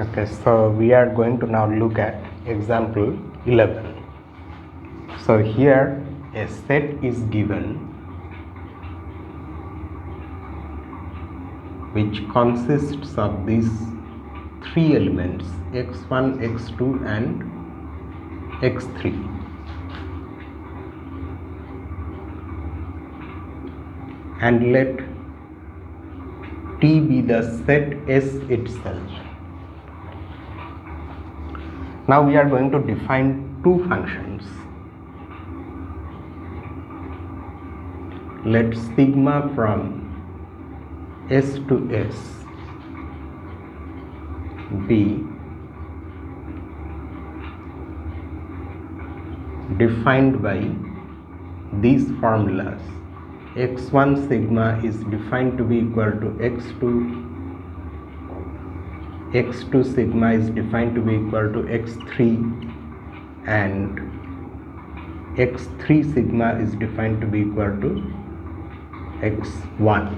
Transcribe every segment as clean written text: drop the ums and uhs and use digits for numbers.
Okay, so we are going to now look at example 11. So here a set is given which consists of these three elements x1, x2 and x3. And let T be the set S itself. Now we are going to define two functions. Let sigma from S to S be defined by these formulas. x1 sigma is defined to be equal to x2 sigma is defined to be equal to x3, and x3 sigma is defined to be equal to x1.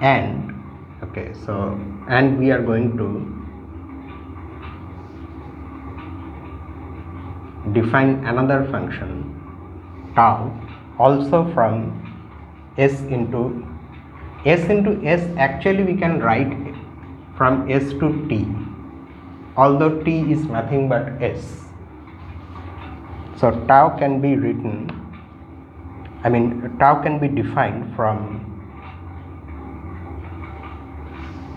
And okay, so and we are going to define another function tau also from S into S. Actually we can write from S to T, although T is nothing but S. So tau can be written, tau can be defined from,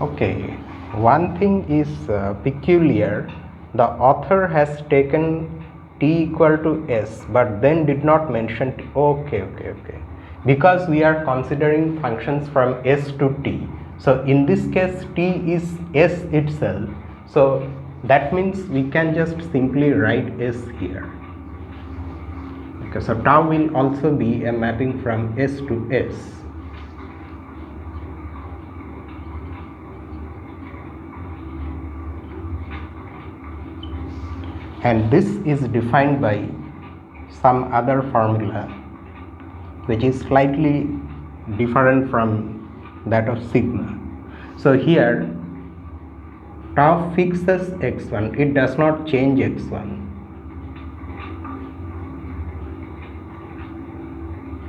okay, one thing is peculiar. The author has taken T equal to S but then did not mention T. Okay, because we are considering functions from S to T, so in this case T is S itself, so that means we can just simply write S here. Okay, so tau will also be a mapping from S to S. And this is defined by some other formula which is slightly different from that of sigma. So here tau fixes x1, it does not change x1,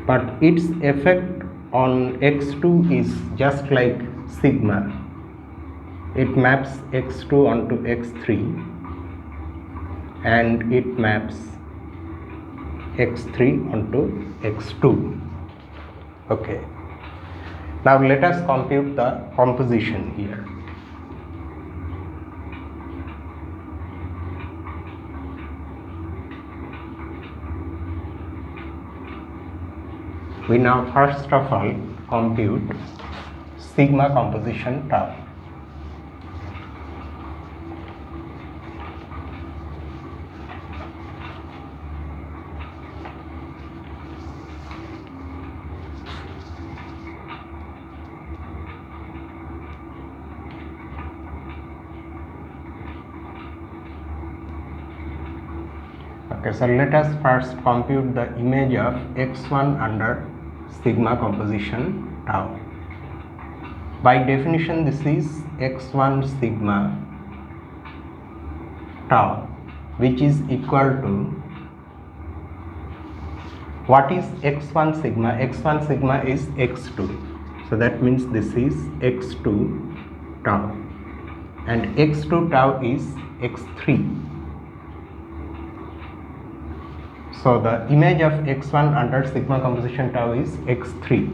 but its effect on x2 is just like sigma. It maps x2 onto x3 and it maps x3 onto x2. Okay, now let us compute the composition here. We now first of all compute sigma composition tau. Okay, so let us first compute the image of x1 under sigma composition tau. By definition, this is x1 sigma tau, which is equal to, what is x1 sigma? X1 sigma is x2, so that means this is x2 tau, and x2 tau is x3. So the image of x1 under sigma composition tau is x3.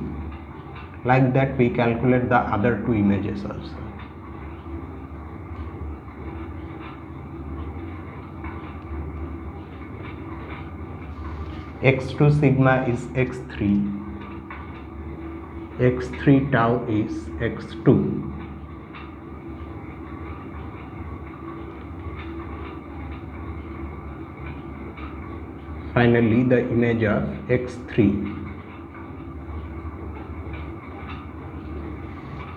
Like that we calculate the other two images also. x2 sigma is x3, x3 tau is x2. Finally, the image of x3.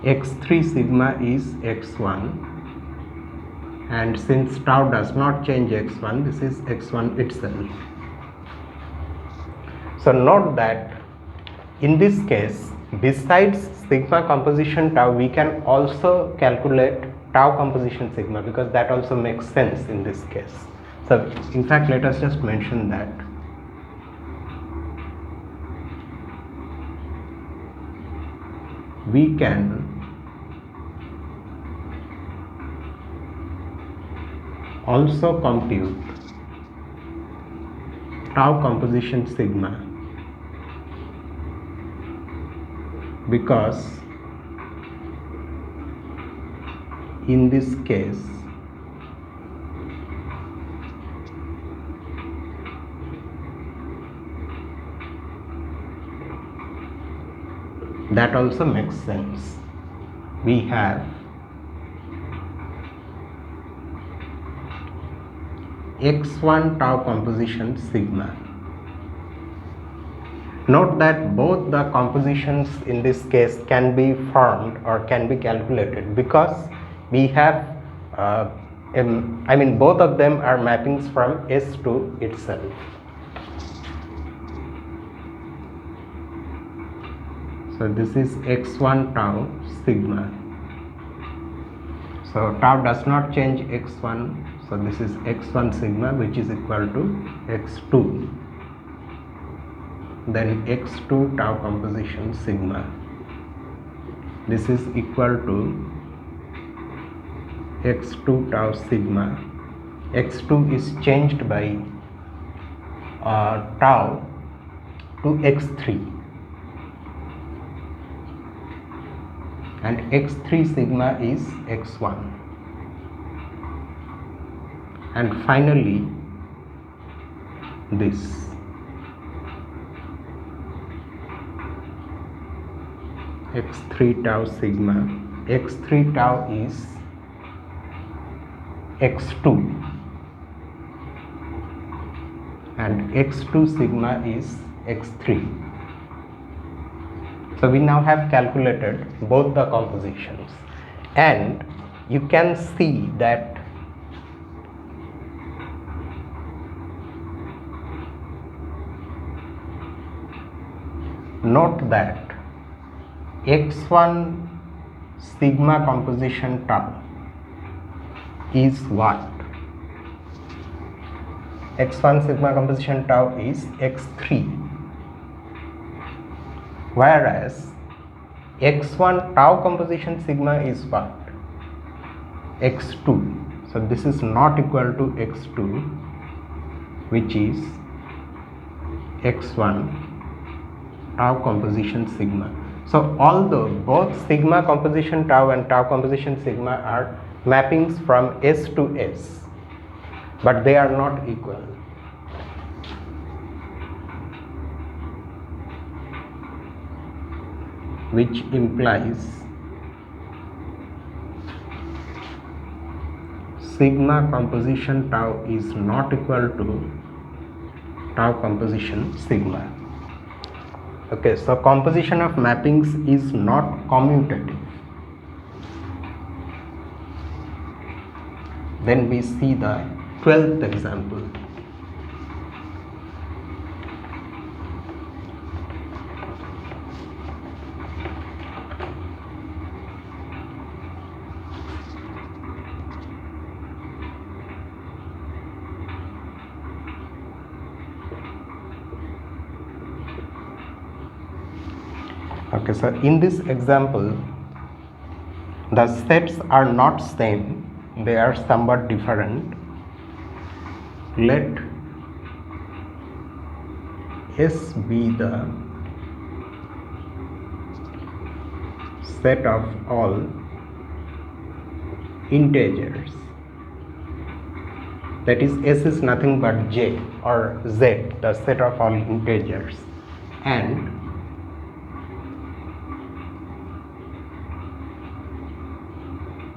x3 sigma is x1, and since tau does not change x1, this is x1 itself. So note that in this case besides sigma composition tau, we can also calculate tau composition sigma, because that also makes sense in this case. So in fact, let us just mention that. We can also compute tau composition sigma, because in this case that also makes sense. We have x1 tau composition sigma. Note that both the compositions in this case can be formed or can be calculated, because we have both of them are mappings from S to itself. So this is x1 tau sigma. So tau does not change x1, so this is x1 sigma, which is equal to x2. Then x2 tau composition sigma. This is equal to x2 tau sigma. x2 is changed by tau to x3, and x3 sigma is x1. And finally this x3 tau sigma. x3 tau is x2 and x2 sigma is x3. So we now have calculated both the compositions, and you can see that note that x1 sigma composition tau is what? x1 sigma composition tau is x3, whereas x1 tau composition sigma is what? x2. So this is not equal to x2, which is x1 tau composition sigma. So although both sigma composition tau and tau composition sigma are mappings from S to S, but they are not equal. Which implies sigma composition tau is not equal to tau composition sigma. Okay, so composition of mappings is not commutative. Then we see the 12th example. Okay, so in this example, the sets are not same, they are somewhat different. Let S be the set of all integers, that is S is nothing but J or Z, the set of all integers, and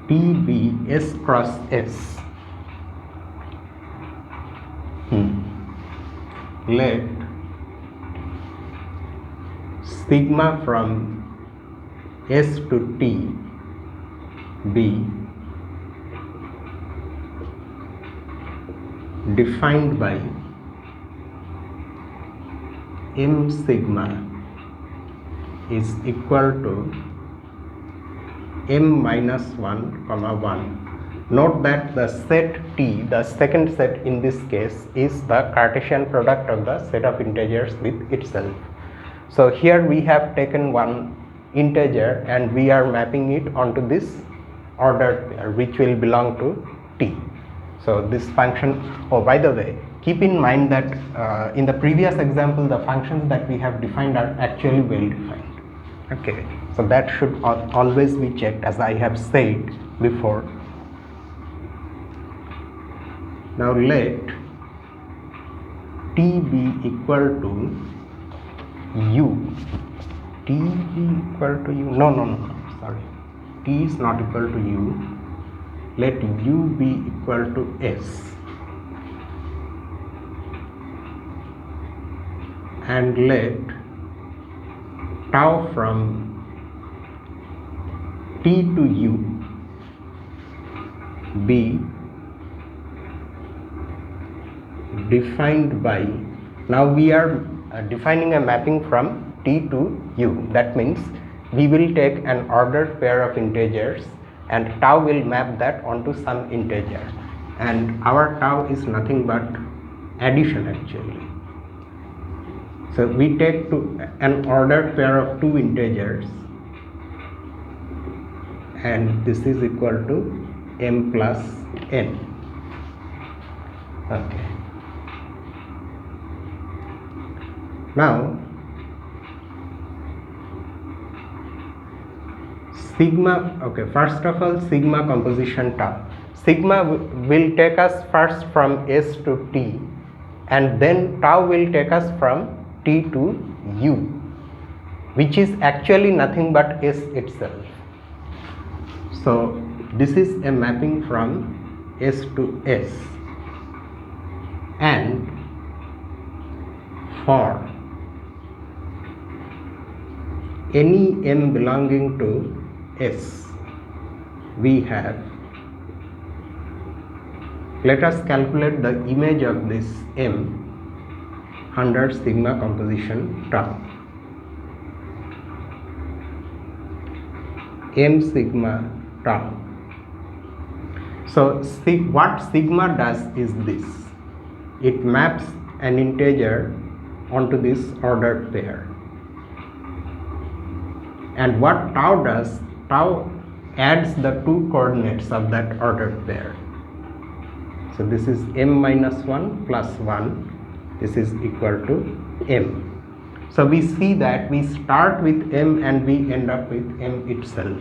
T be S cross S. Let sigma from S to T be defined by M sigma is equal to m minus 1 comma 1. Note that the set T, the second set in this case, is the Cartesian product of the set of integers with itself. So here we have taken one integer and we are mapping it onto this ordered pair which will belong to T. So this function, oh by the way, keep in mind that in the previous example the functions that we have defined are actually well defined. Okay, so that should always be checked, as I have said before. Now let T be equal to U. T be equal to U. No, sorry. T is not equal to U. Let U be equal to S. And let tau from T to U be defined by, now we are defining a mapping from T to U. That means we will take an ordered pair of integers and tau will map that onto some integer, and our tau is nothing but addition actually. So we take an ordered pair of two integers and this is equal to m plus n. Okay. Now sigma, okay, first of all sigma composition tau. Sigma will take us first from S to T and then tau will take us from T to U, which is actually nothing but S itself. So this is a mapping from S to S, and for any m belonging to S we have, let us calculate the image of this m under sigma composition tau. M sigma tau. So what sigma does is this: it maps an integer onto this ordered pair. And what tau does, tau adds the two coordinates of that ordered pair. So this is m minus 1 plus 1, this is equal to m. So we see that we start with m and we end up with m itself.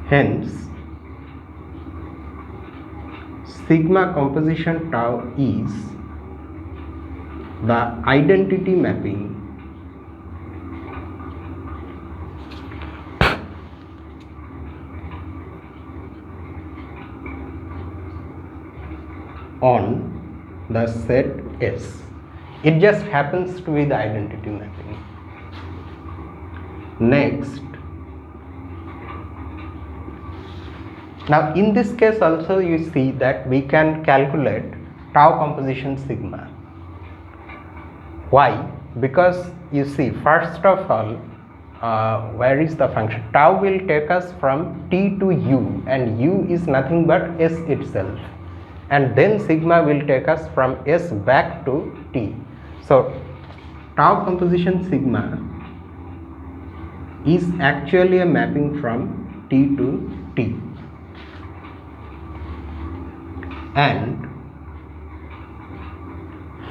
Hence sigma composition tau is the identity mapping on the set S. It just happens to be the identity mapping. Next, now in this case also you see that we can calculate tau composition sigma. Why? Because you see, first of all, where is the function? Tau will take us from T to U, and U is nothing but S itself, and then sigma will take us from S back to T. So tau composition sigma is actually a mapping from T to T, and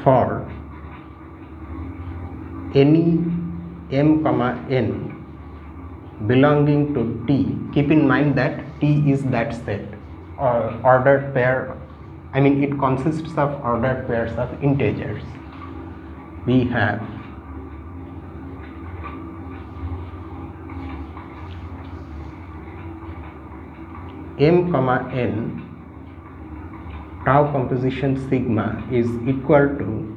for any m comma n belonging to T, keep in mind that T is that set or ordered pair, I mean it consists of ordered pairs of integers. We have m comma n tau composition sigma is equal to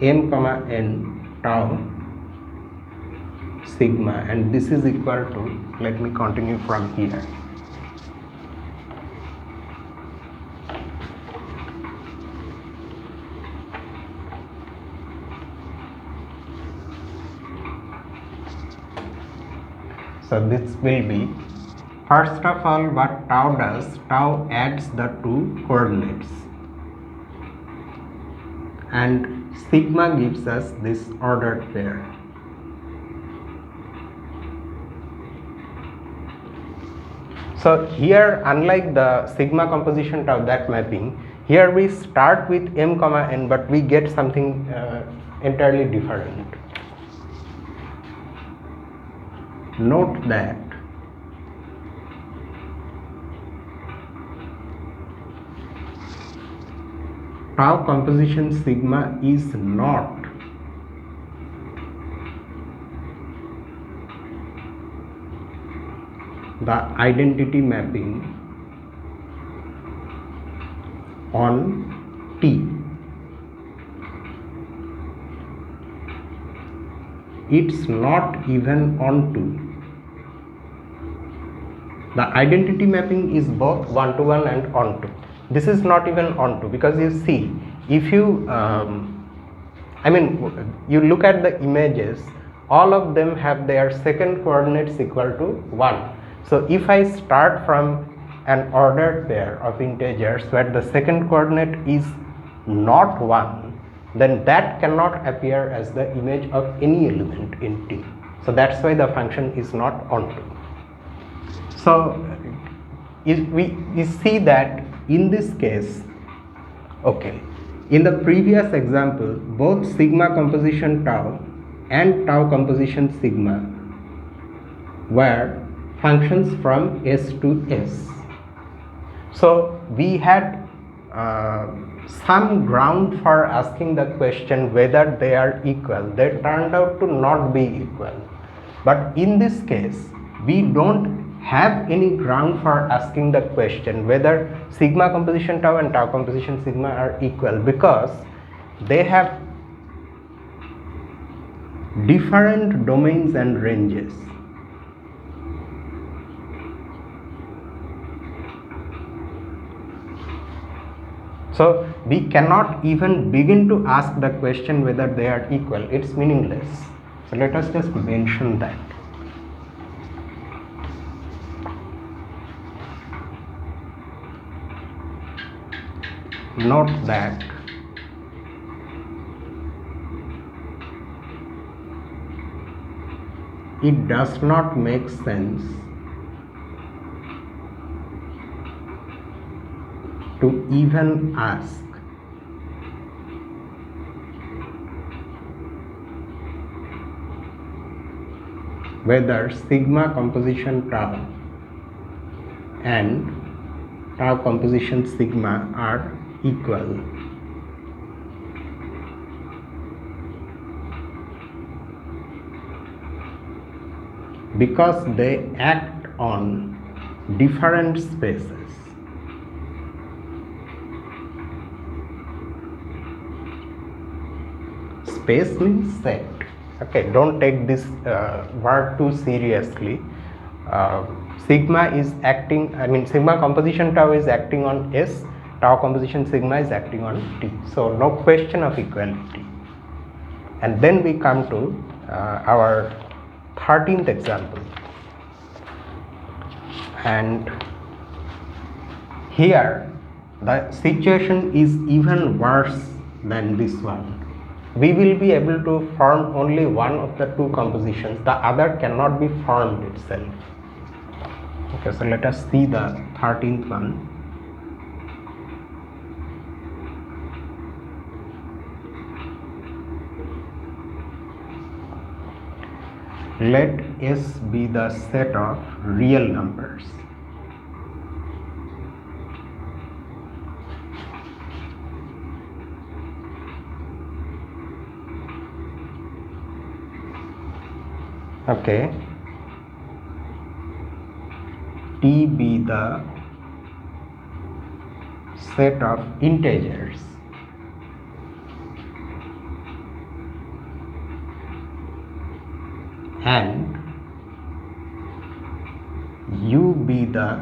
m comma n tau sigma, and this is equal to, let me continue from here. So this will be, first of all, what tau does, tau adds the two coordinates and sigma gives us this ordered pair. So here, unlike the sigma composition tau, that mapping, here we start with m comma n, but we get something entirely different. Note that tau composition sigma is not the identity mapping on T. It's not even onto. The identity mapping is both one-to-one and onto. This is not even onto, because you see, if you you look at the images, all of them have their second coordinates equal to 1. So if I start from an ordered pair of integers where the second coordinate is not 1, then that cannot appear as the image of any element in T. So that's why the function is not onto. So we see that in this case, okay, in the previous example, both sigma composition tau and tau composition sigma were functions from S to S. So we had some ground for asking the question whether they are equal. They turned out to not be equal. But in this case, we don't have any ground for asking the question whether sigma composition tau and tau composition sigma are equal, because they have different domains and ranges. So we cannot even begin to ask the question whether they are equal. It's meaningless. So let us just mention that. Note that it does not make sense to even ask whether sigma composition tau and tau composition sigma are equal, because they act on different spaces. Space means set. Okay, don't take this word too seriously. Sigma is acting, sigma composition tau is acting on S, tau composition sigma is acting on T. So no question of equality. And then we come to our 13th example. And here the situation is even worse than this one. We will be able to form only one of the two compositions, the other cannot be formed itself. Okay, so let us see the 13th one. Let S be the set of real numbers. Okay, T be the set of integers and U be the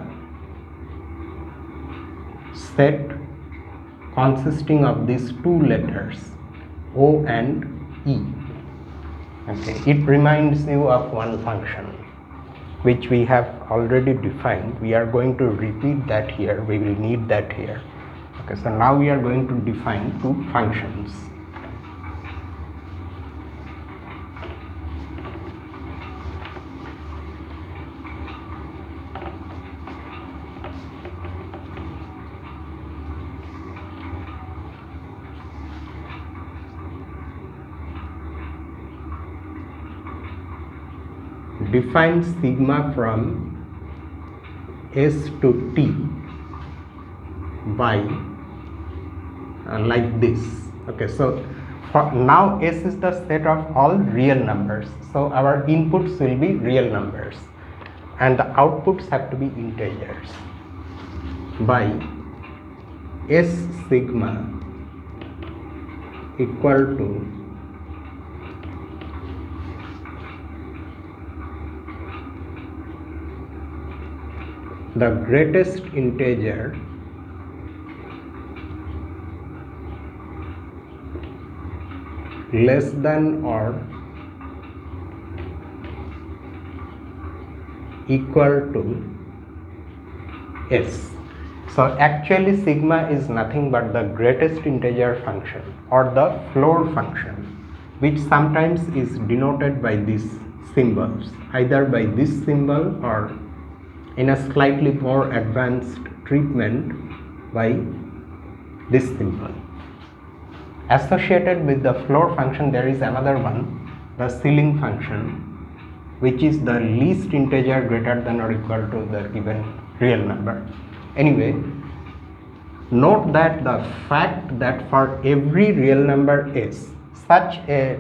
set consisting of these two letters O and E. Okay, it reminds you of one function. which we have already defined. We are going to repeat that here. We will need that here. Okay, so now we are going to define two functions. Define sigma from S to T by like this. Okay, so for now S is the set of all real numbers, so our inputs will be real numbers and the outputs have to be integers, by S sigma equal to the greatest integer less than or equal to S. So actually sigma is nothing but the greatest integer function or the floor function, which sometimes is denoted by these symbols, either by this symbol or in a slightly more advanced treatment by this symbol. Associated with the floor function there is another one, the ceiling function, which is the least integer greater than or equal to the given real number. Anyway, note that the fact that for every real number S, such a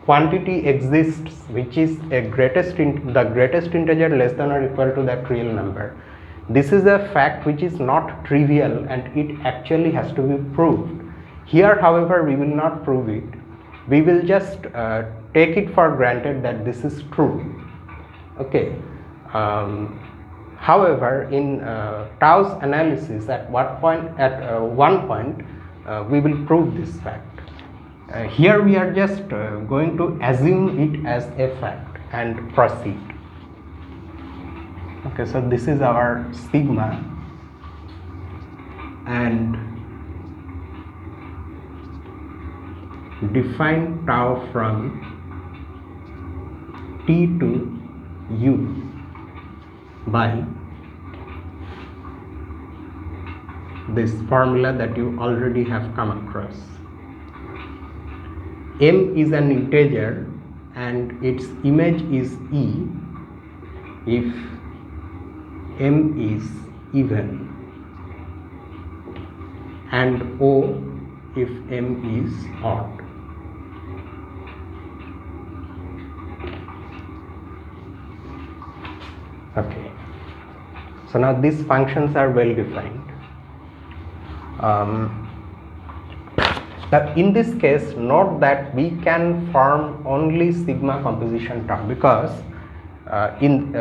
quantity exists which is the greatest integer less than or equal to that real number. This is a fact which is not trivial and it actually has to be proved. Here, however, we will not prove it. We will just take it for granted that this is true. Okay. However, in Tau's analysis, at one point, we will prove this fact. Here we are just going to assume it as a fact and proceed. Okay, so this is our sigma, and define tau from T to U by this formula that you already have come across. M is an integer and its image is E if M is even, and O if M is odd. Okay, so now these functions are well defined. In this case, note that we can form only sigma composition tau, because in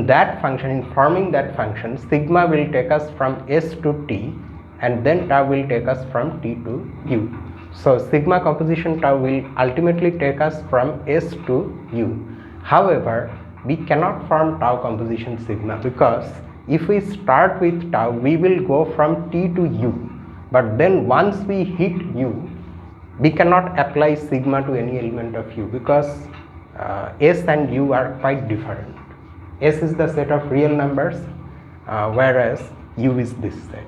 that function, in forming that function, sigma will take us from S to T and then tau will take us from T to U. So sigma composition tau will ultimately take us from S to U. However, we cannot form tau composition sigma, because if we start with tau, we will go from T to U. But then once we hit U, we cannot apply sigma to any element of U, because S and U are quite different. S is the set of real numbers, whereas U is this set.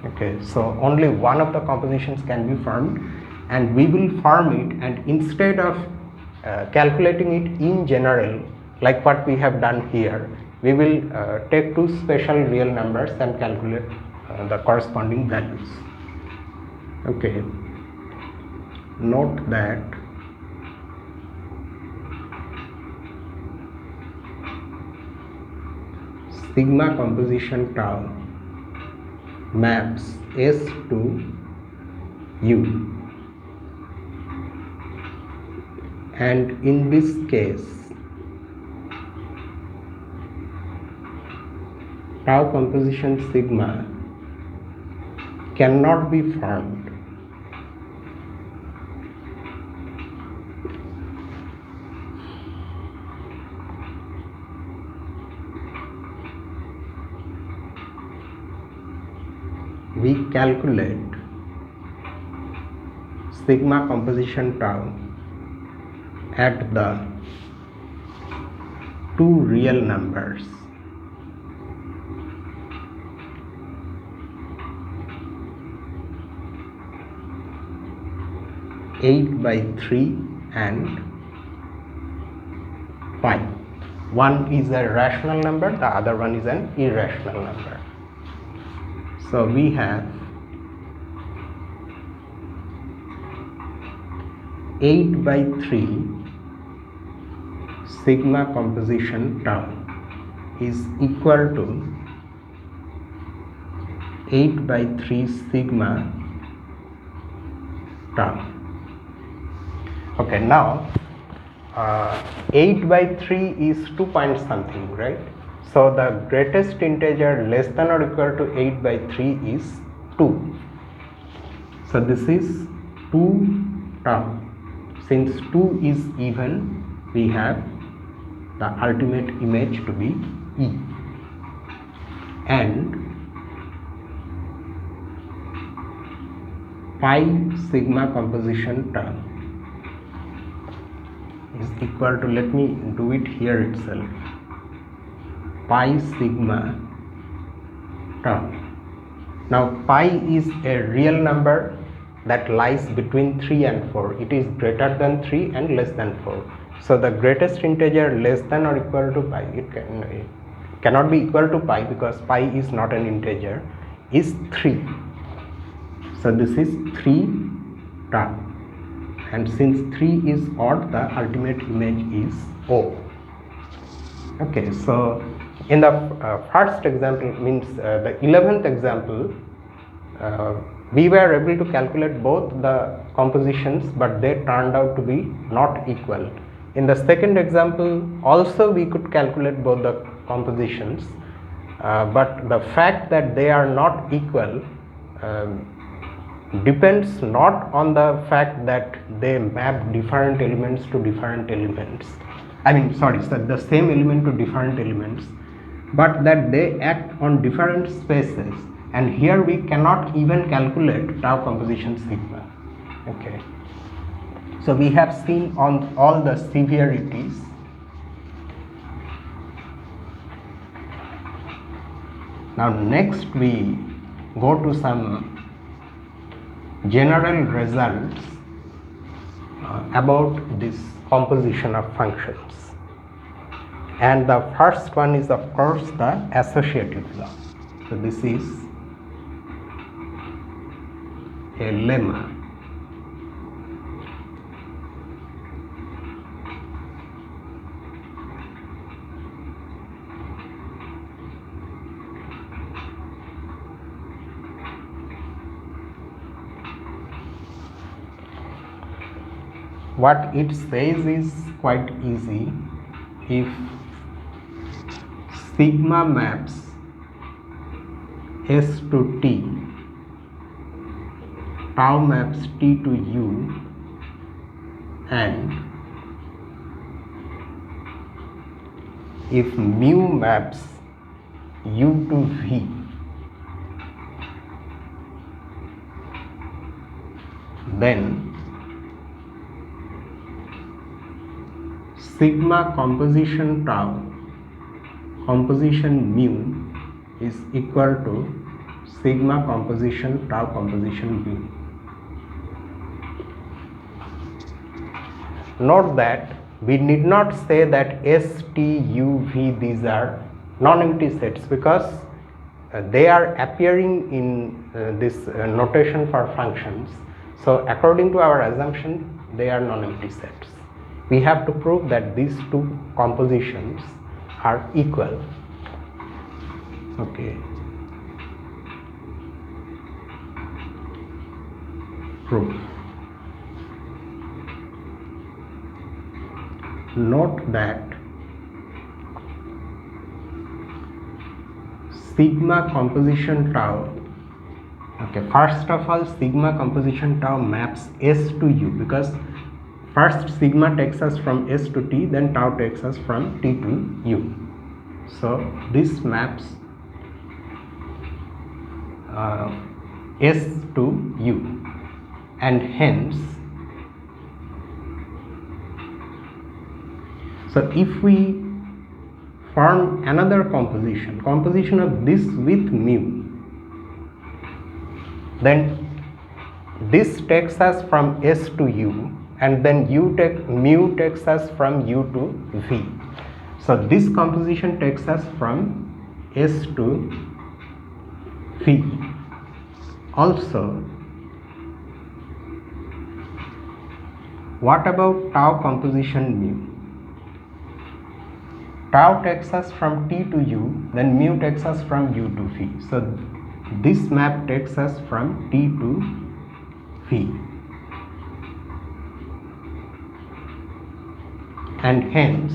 Okay, so only one of the compositions can be formed, and we will form it, and instead of calculating it in general like what we have done here, we will take two special real numbers and calculate the corresponding values. Okay, note that sigma composition tau maps S to U, and in this case tau composition sigma cannot be formed we calculate sigma composition tau at the two real numbers, eight by 3 and pi. One is a rational number, the other one is an irrational number. So we have 8 by 3 sigma composition tau is equal to 8 by 3 sigma tau. Okay, now 8 by 3 is 2 point something, right? So the greatest integer less than or equal to 8 by 3 is 2. So this is 2 tau. Since 2 is even, we have the ultimate image to be E, and pi sigma composition tau is equal to, let me do it here itself, pi sigma tau. Now pi is a real number that lies between 3 and 4. It is greater than 3 and less than 4. So the greatest integer less than or equal to pi, it cannot be equal to pi because pi is not an integer, is 3. So this is 3 tau, and since 3 is odd, the ultimate image is O. Okay, so in the first example, means the 11th example, we were able to calculate both the compositions, but they turned out to be not equal. In the second example also we could calculate both the compositions, but the fact that they are not equal depends not on the fact that they map different elements to different elements, so the same element to different elements, but that they act on different spaces, and here we cannot even calculate tau composition sigma. Okay, so we have seen on all the severities. Now next we go to some general results about this composition of functions, and the first one is of course the associative law. So this is a lemma. What it says is quite easy. If sigma maps S to T, tau maps T to U, and if mu maps U to V, then sigma composition tau composition mu is equal to sigma composition tau composition v. Note that we need not say that S, T, U, V, these are non-empty sets, because they are appearing in this notation for functions. So according to our assumption, they are non-empty sets. We have to prove that these two compositions are equal. Okay. Proof. Note that sigma composition tau, okay, first of all sigma composition tau maps S to U, because first sigma takes us from S to T, then tau takes us from T to U. So this maps S to U, and hence, so if we form another composition of this with mu, then this takes us from S to U, and then mu takes us from U to V. So this composition takes us from S to V. Also, what about tau composition mu? Tau takes us from T to U, then mu takes us from U to V. So this map takes us from T to V, and hence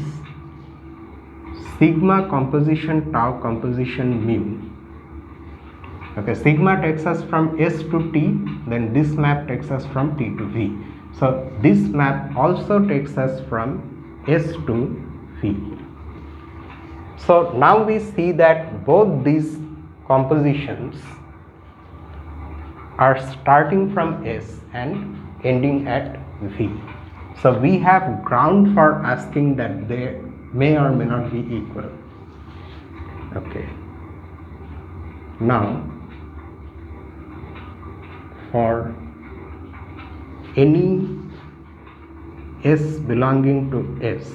sigma composition tau composition mu. Okay, sigma takes us from S to T, then this map takes us from T to V. So this map also takes us from S to V. So now we see that both these compositions are starting from S and ending at V. So we have ground for asking that they may or may not be equal. Okay. Now, for any S belonging to S,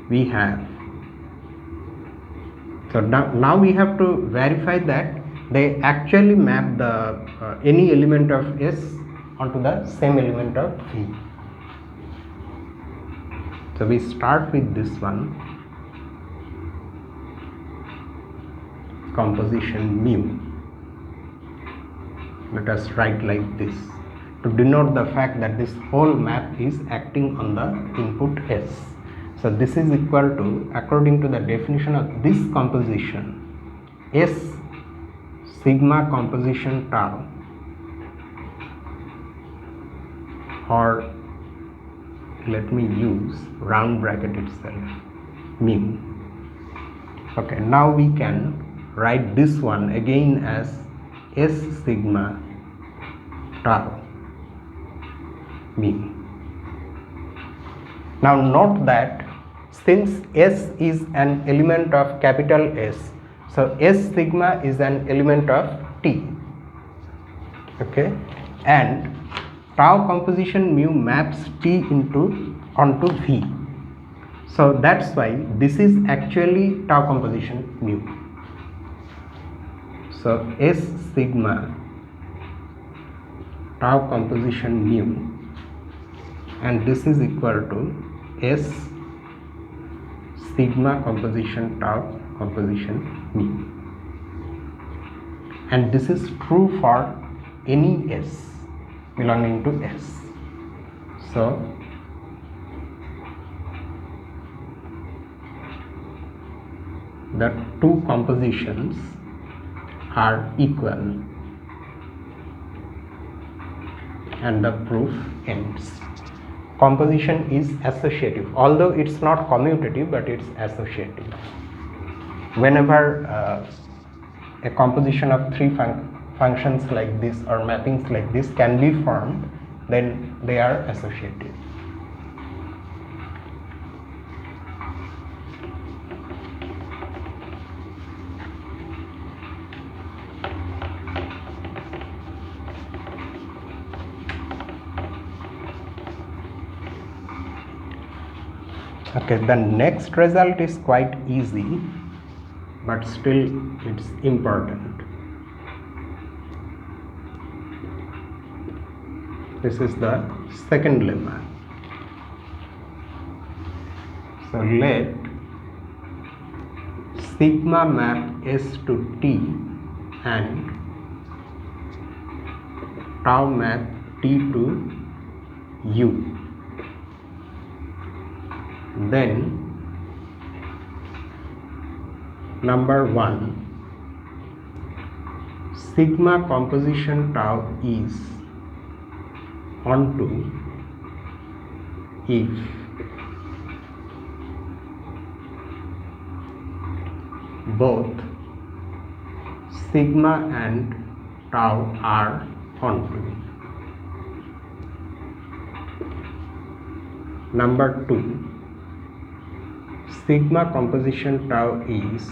we have, so now we have to verify that they actually map the any element of S onto the same element of V. So we start with this one, composition mu. Let us write like this to denote the fact that this whole map is acting on the input S. So this is equal to, according to the definition of this composition, S sigma composition tau, or let me use round bracket itself, mu. Okay, now we can write this one again as S sigma tau mu. Now note that since S is an element of capital S, so S sigma is an element of T. Okay, and tau composition mu maps T onto V. So that's why this is actually tau composition mu. So S sigma tau composition mu, and this is equal to S sigma composition tau composition mu, and this is true for any S belonging to S. So the two compositions are equal and the proof ends. Composition is associative, although it's not commutative, but it's associative. Whenever a composition of three functions like this or mappings like this can be formed, then they are associative. Okay, the next result is quite easy, but still it's important. This is the second lemma. So let sigma map S to T and tau map T to U. Then number 1, sigma composition tau is onto if both sigma and tau are onto. Number 2, sigma composition tau is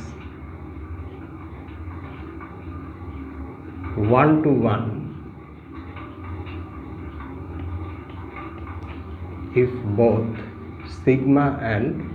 1 to 1 if both sigma and